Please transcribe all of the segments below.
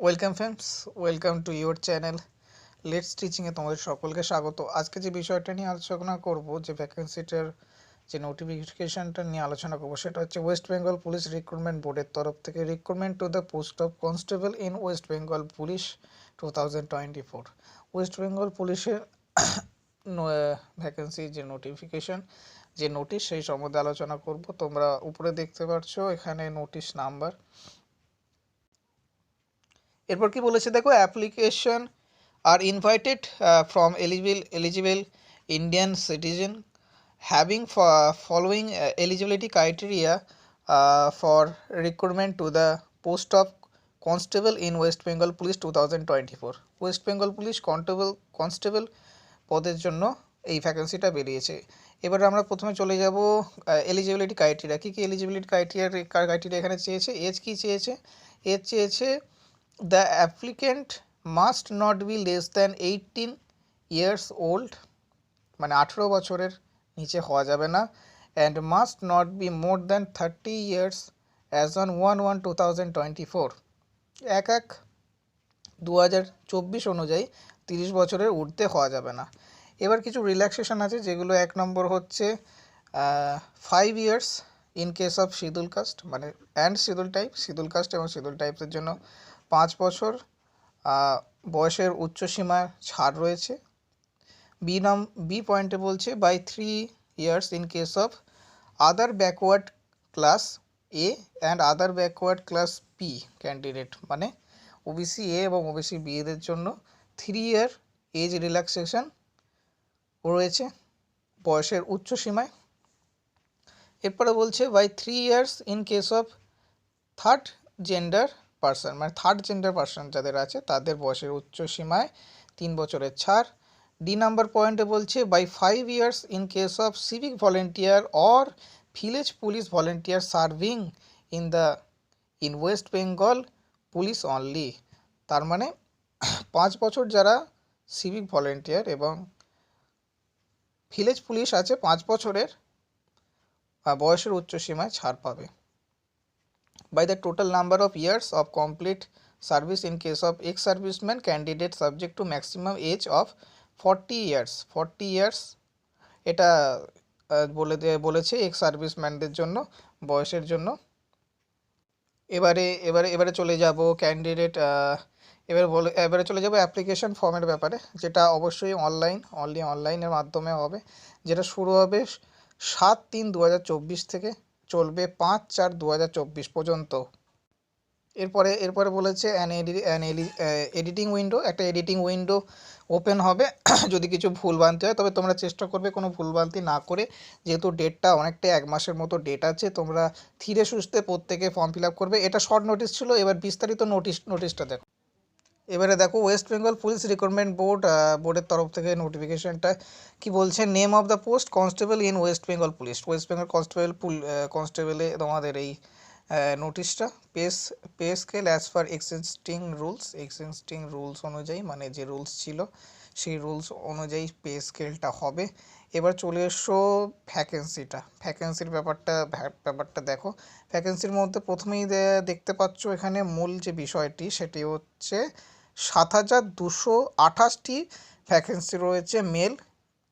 Welcome friends, welcome to your channel let's টিচিংয়ে তোমাদের সকলকে স্বাগত। আজকে যে বিষয়টা নিয়ে আলোচনা করব, যে ভ্যাকেন্সিটার যে নোটিফিকেশানটা নিয়ে আলোচনা করবো, সেটা হচ্ছে ওয়েস্ট বেঙ্গল পুলিশ রিক্রুটমেন্ট বোর্ডের তরফ থেকে recruitment to the post of constable in West Bengal police 2024। West Bengal পুলিশের ভ্যাকেন্সি যে নোটিফিকেশান, যে নোটিশ, সেই সম্বন্ধে আলোচনা করব। তোমরা উপরে দেখতে পাচ্ছ এখানে নোটিশ নাম্বার। এরপর কি বলেছে দেখো, application are invited from eligible Indian citizen having following eligibility criteria for recruitment to the post of constable in West Bengal Police 2024। West Bengal police constable পদের জন্য এই ভ্যাকেন্সিটা বেরিয়েছে। এবারে আমরা প্রথমে চলে যাব এলিজিবিলিটি ক্রাইটেরিয়া। কী কী এলিজিবিলিটি ক্রাইটেরিয়া এখানে চেয়েছে? এজ কী চেয়েছে? এজ চেয়েছে the applicant must not be less than 18 years old, মানে 18 বছরের নিচে হওয়া যাবে না, and must not be more than 30 years as on 1/1/2024, 1/1/2024 অনুযায়ী 30 বছরের ঊর্ধ্বে হওয়া যাবে না। এবার কিছু রিল্যাক্সেশন আছে, যেগুলো 1 নম্বর হচ্ছে 5 years in case of schedule caste, মানে অ্যান্ড শিডিউল কাস্ট এবং শিডিউল টাইপসের জন্য 5 বছর বয়সের উচ্চসীমা ছাড় রয়েছে। বি পয়েন্টে বলছে by 3 years in case of other backward class A and other backward class B candidate, মানে ওবিসি এ এবং ওবিসি বি এদের জন্য 3 year এজ রিল্যাক্সেশন রয়েছে বয়সের উচ্চসীমায়। এরপরে বলছে by 3 years in case of third gender person, মানে থার্ড জেন্ডার পার্সন যাদের আছে তাদের বয়সের উচ্চসীমায় 3 বছরের ছাড়। ডি নাম্বার পয়েন্টে বলছে by 5 years in case of civic volunteer or village police volunteer serving in West Bengal police only, তার মানে 5 বছর যারা সিভিক ভলেন্টিয়ার এবং ভিলেজ পুলিশ আছে 5 বছরের বয়সের উচ্চসীমায় ছাড় পাবে। By the total number of years of complete service in case of ex-serviceman candidate subject to maximum age of 40 years, 40 years এটা বলেছে এক্স সার্ভিসম্যানদের জন্য বয়সের জন্য। এবারে চলে যাব ক্যান্ডিডেট, এবারে চলে যাব অ্যাপ্লিকেশন ফর্মের ব্যাপারে, যেটা অবশ্যই অনলাইনের মাধ্যমে হবে, যেটা শুরু হবে 7/3/2024 থেকে চলবে 5/4/2024 পর্যন্ত। এরপরে বলেছে এডিটিং উইন্ডো, একটা এডিটিং উইন্ডো ওপেন হবে যদি কিছু ভুলভ্রান্তি হয়, তবে তোমরা চেষ্টা করবে কোনো ভুলভ্রান্তি না করে, যেহেতু ডেটটা অনেকটাই 1 মাসের মতো ডেট আছে, তোমরা ধীরে সুস্থে প্রত্যেকে ফর্ম ফিল আপ করবে। এটা শর্ট নোটিশ ছিল, এবার বিস্তারিত নোটিশটা দেখো। এবারে দেখো ওয়েস্ট বেঙ্গল পুলিশ রিক্রুটমেন্ট বোর্ডের তরফ থেকে নোটিফিকেশনটা কি বলছে। Name of the post constable in West Bengal police, West Bengal কনস্টেবলে তোমাদের এই নোটিশটা pay scale as per existing rules অনুযায়ী, মানে যে রুলস ছিল সেই রুলস অনুযায়ী পে স্কেলটা হবে। এবার চলে এসো ভ্যাকেন্সির ব্যাপারটা দেখো। ভ্যাকেন্সির মধ্যে প্রথমেই দেখতে পাচ্ছ এখানে মূল যে বিষয়টি, সেটি হচ্ছে 7,228টি ভ্যাকেন্সি রয়েছে মেল,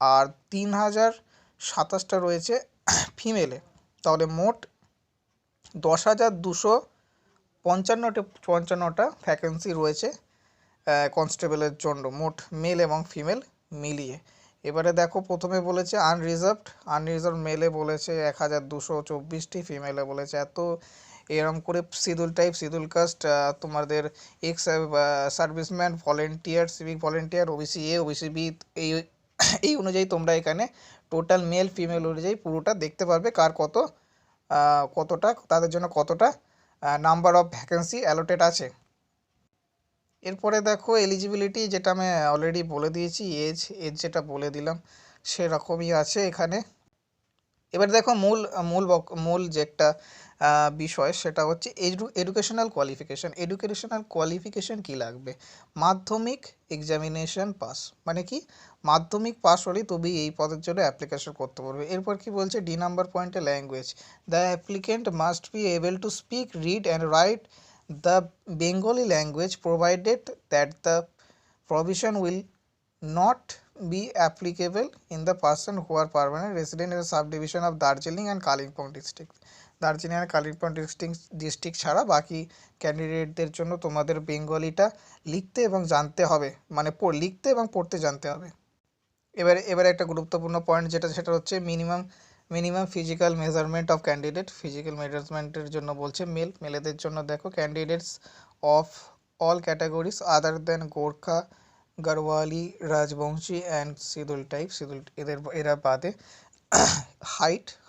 আর 3,027টা রয়েছে ফিমেলে, তাহলে মোট 10,255টা ভ্যাকেন্সি রয়েছে কনস্টেবলের জন্য, মোট মেল এবং ফিমেল মিলিয়ে। এবারে দেখো প্রথমে বলেছে আনরিজার্ভ মেলে বলেছে 1,224টি, ফিমেলে বলেছে এত, এরম করে শিডিউল কাস্ট তোমাদের ex serviceman, volunteer, civic volunteer, OBC A, OBC B, এই অনুযায়ী তোমরা এখানে টোটাল মেল ফিমেল অনুযায়ী পুরোটা দেখতে পারবে কার কতটা তাদের জন্য কতটা নাম্বার অফ ভ্যাকেন্সি অ্যালোটেড আছে। এরপরে দেখো এলিজিবিলিটি, যেটা আমি অলরেডি বলে দিয়েছি, এজ যেটা বলে দিলাম সেরকমই আছে এখানে। এবার দেখো মূল যে একটা বিষয়, সেটা হচ্ছে এডুকেশনাল কোয়ালিফিকেশন কী লাগবে। মাধ্যমিক এক্সামিনেশন পাস, মানে কি মাধ্যমিক পাস হলেই তবেই এই পদের জন্য অ্যাপ্লিকেশন করতে পারবে। এরপর কি বলছে, ডি নাম্বার পয়েন্টে language, the applicant must be able to speak, read and right the Bengali language, provided that the provision will not be applicable in the person who are permanent resident in the subdivision of Darjeeling and Kalimpong district. Darjeeling আর Kalimpong district ছাড়া বাকি ক্যান্ডিডেটদের জন্য তোমাদের বেঙ্গলিটা লিখতে এবং জানতে হবে, মানে লিখতে এবং পড়তে জানতে হবে। এবারে একটা গুরুত্বপূর্ণ পয়েন্ট সেটা হচ্ছে minimum physical measurement of candidate. Physical মেজারমেন্টের জন্য বলছে মেলেদের জন্য দেখো, candidates of all categories other than Gorkha, Garhwali, Rajbanshi and scheduled tribe, এরা বাদে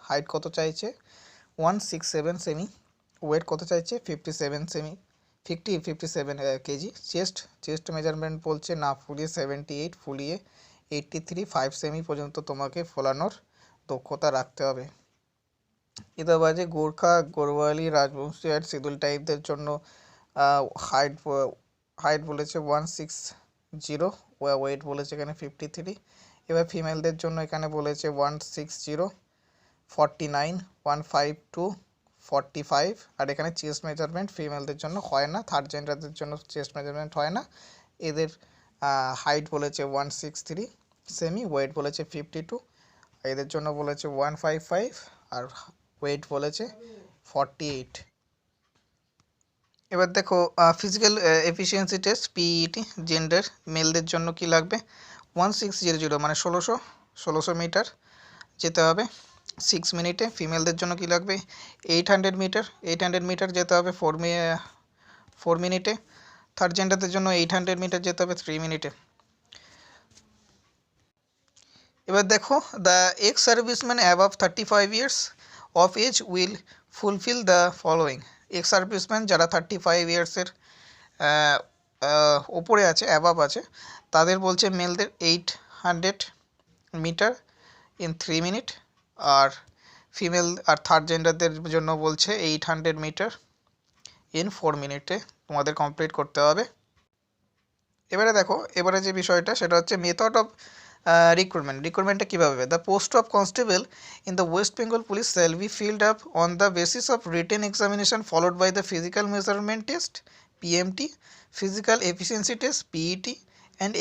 হাইট কত চাইছে 167 সেমি, ওয়েট কত চাইছে 57 কেজি, চেস্ট মেজারমেন্ট বলছে না ফুলিয়ে 78, ফুলিয়ে 83, 5 সেমি পর্যন্ত তোমাকে ফোলানোর দক্ষতা রাখতে হবে। এদের বাদে গোর্খা, গড়ওয়ালি, রাজবংশী আর সিদুল টাইপদের জন্য হাইট বলেছে 160, ওয়েট বলেছে এখানে 53। এবার ফিমেলদের জন্য এখানে বলেছে 160, 49, 152, 45। আর এখানে চেস্ট মেজারমেন্ট ফিমেলদের জন্য হয় না, থার্ড জেন্ডারদের জন্য চেস্ট মেজারমেন্ট হয় না। এদের হাইট বলেছে 163 সেমি, ওয়েট বলেছে 52। এদের জন্য বলেছে 155 আর ওয়েট বলেছে 48। এবার দেখো physical efficiency test PET gender, মেলদের জন্য কি লাগবে 1600 মানে 1600 মিটার যেতে হবে 6 মিনিটে। ফিমেলদের জন্য কি লাগবে 800 মিটার যেতে হবে 4 মিনিটে। থার্ড জেন্ডারদের জন্য 800 মিটার যেতে হবে 3 মিনিটে। এবার দেখো the ex serviceman above 35 years of age will fulfil the following. Ex serviceman যারা 35 ইয়ার্সের ওপরে আছে, অ্যাবাভ আছে, তাদের বলছে মেলদের 800 মিটার ইন 3 মিনিট, আর ফিমেল আর থার্ড জেন্ডারদের জন্য বলছে 800 মিটার ইন 4 মিনিটে তোমাদের কমপ্লিট করতে হবে। এবারে যে বিষয়টা সেটা হচ্ছে মেথড অফ রিক্রুটমেন্টটা কীভাবে হবে। The post of constable in the West Bengal police shall be filled up on the basis of written examination followed by the physical measurement test PMT, physical efficiency test PET and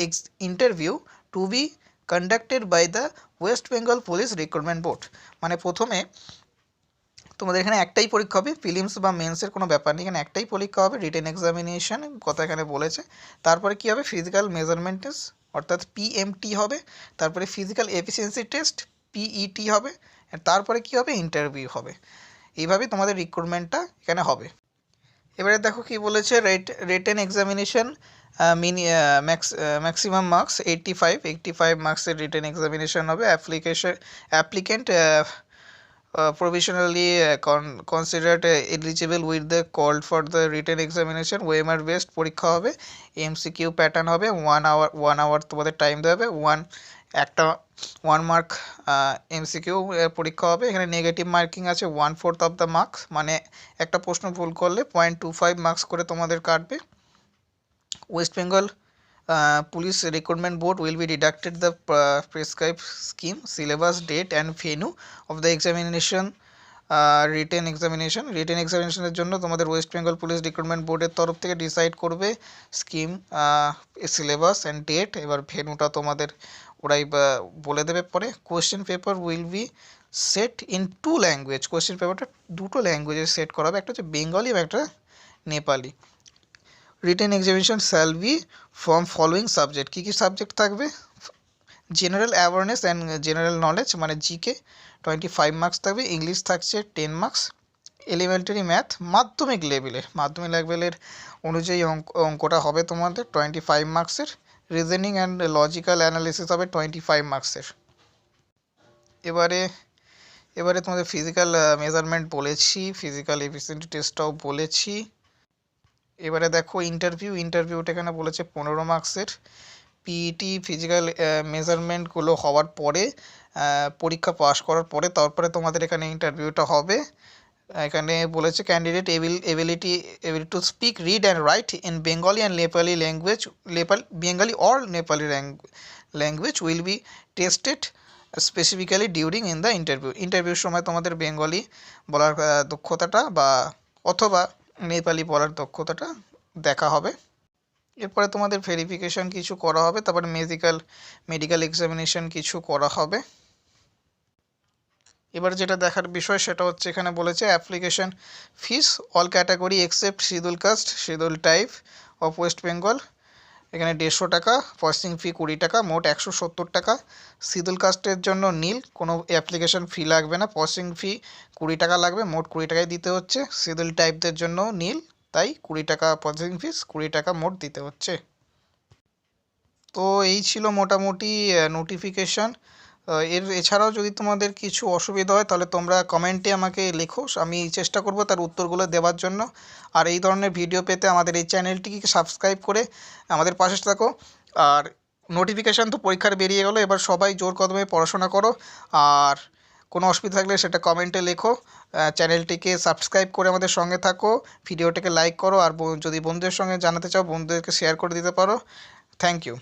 interview to be conducted by the West Bengal police recruitment board. মানে প্রথমে তোমাদের এখানে একটাই পরীক্ষা হবে, ফিলিমস বা মেন্সের কোনো ব্যাপার নেই, এখানে একটাই পরীক্ষা হবে, রিটেন এক্সামিনেশন কথা এখানে বলেছে। তারপরে কি হবে ফিজিক্যাল মেজারমেন্ট টেস্ট অর্থাৎ পিএমটি হবে, তারপরে ফিজিক্যাল এফিসিয়েন্সি টেস্ট পিইটি হবে, তারপরে কি হবে ইন্টারভিউ হবে। এইভাবে তোমাদের রিক্রুটমেন্টটা এখানে হবে। এবারে দেখো কি বলেছে, রিটেন এক্সামিনেশন ম্যাক্সিমাম মার্কস 85 মার্কসের রিটেন এক্সামিনেশন হবে। Applicant provisionally considered eligible with the called for the written examination OMR based পরীক্ষা হবে, MCQ প্যাটার্ন হবে, 1 hour তোমাদের টাইম দেবে, একটা 1 মার্ক MCQ পরীক্ষা হবে। এখানে নেগেটিভ মার্কিং আছে 1/4 অফ দ্য মার্কস, মানে একটা প্রশ্ন ভুল করলে 0.25 মার্কস করে তোমাদের কাটবে। West Bengal Police Recruitment Board will be deducted the prescribed scheme, syllabus, date and venue of the examination. Written এক্সামিনেশনের জন্য তোমাদের ওয়েস্ট বেঙ্গল পুলিশ রিক্রুটমেন্ট বোর্ডের তরফ থেকে ডিসাইড করবে স্কিম, সিলেবাস অ্যান্ড ডেট। এবার ভেন্যুটা তোমাদের ওরাই বলে দেবে পরে। Question paper will be set in 2 language, question পেপারটা 2টো ল্যাঙ্গুয়েজে সেট করা হবে, একটা হচ্ছে বেঙ্গলি এবং একটা Nepali. Written examination shall be from following subject, কী কী সাবজেক্ট থাকবে, general awareness and general knowledge মানে জিকে 25 মার্কস থাকবে, ইংলিশ থাকছে 10 মার্কস, এলিমেন্টারি ম্যাথ মাধ্যমিক লেভেলের অনুযায়ী অঙ্কটা হবে তোমাদের 25 মার্কসের, রিজনিং অ্যান্ড লজিক্যাল অ্যানালিসিস হবে 25 মার্কসের। এবারে তোমাদের ফিজিক্যাল মেজারমেন্ট বলেছি, ফিজিক্যাল এফিসিয়েন্সি টেস্টটাও বলেছি। এবারে দেখো ইন্টারভিউটা এখানে বলেছে 15 মার্কসের। পিইটি ফিজিক্যাল মেজারমেন্টগুলো হওয়ার পরে পরীক্ষা পাস করার পরে তারপরে তোমাদের এখানে ইন্টারভিউটা হবে। এখানে বলেছে candidate ability to speak, read and write in Bengali and Nepali language, Bengali or Nepali language will be tested specifically during in the ইন্টারভিউর সময় তোমাদের বেঙ্গলি বলার দক্ষতাটা বা অথবা নেপালি বলার দক্ষতাটা দেখা হবে। এরপরে তোমাদের ভেরিফিকেশন কিছু করা হবে, তারপরে মেডিকেল এক্সামিনেশন কিছু করা হবে। এবার যেটা দেখার বিষয় সেটা হচ্ছে এখানে বলেছে application fees all category except schedule caste schedule type of West Bengal, এখানে 150 টাকা, প্রসেসিং ফি 20 টাকা, মোট 170 টাকা। শিডিউল কাস্টের জন্য নীল, কোনো অ্যাপ্লিকেশন ফি লাগবে না, প্রসেসিং ফি 20 টাকা লাগবে, মোট 20 টাকাই দিতে হচ্ছে। শিডিউল টাইপদের জন্য নীল, তাই 20 টাকা প্রসেসিং ফিস, 20 টাকা মোট দিতে হচ্ছে। তো এই ছিল মোটামুটি নোটিফিকেশান। এছাড়াও যদি তোমাদের কিছু অসুবিধা হয় তাহলে তোমরা কমেন্টে আমাকে লেখো, আমি চেষ্টা করব তার উত্তরগুলো দেওয়ার জন্য। আর এই ধরনের ভিডিও পেতে আমাদের এই চ্যানেলটিকে সাবস্ক্রাইব করে আমাদের পাশে থাকো। আর নোটিফিকেশান তো পরীক্ষার বেরিয়ে গেলো, এবার সবাই জোর কদমে পড়াশোনা করো। আর কোনো অসুবিধা থাকলে সেটা কমেন্টে লেখো। চ্যানেলটিকে সাবস্ক্রাইব করে আমাদের সঙ্গে থাকো, ভিডিওটাকে লাইক করো, আর যদি বন্ধুদের সঙ্গে জানাতে চাও বন্ধুদেরকে শেয়ার করে দিতে পারো। Thank you.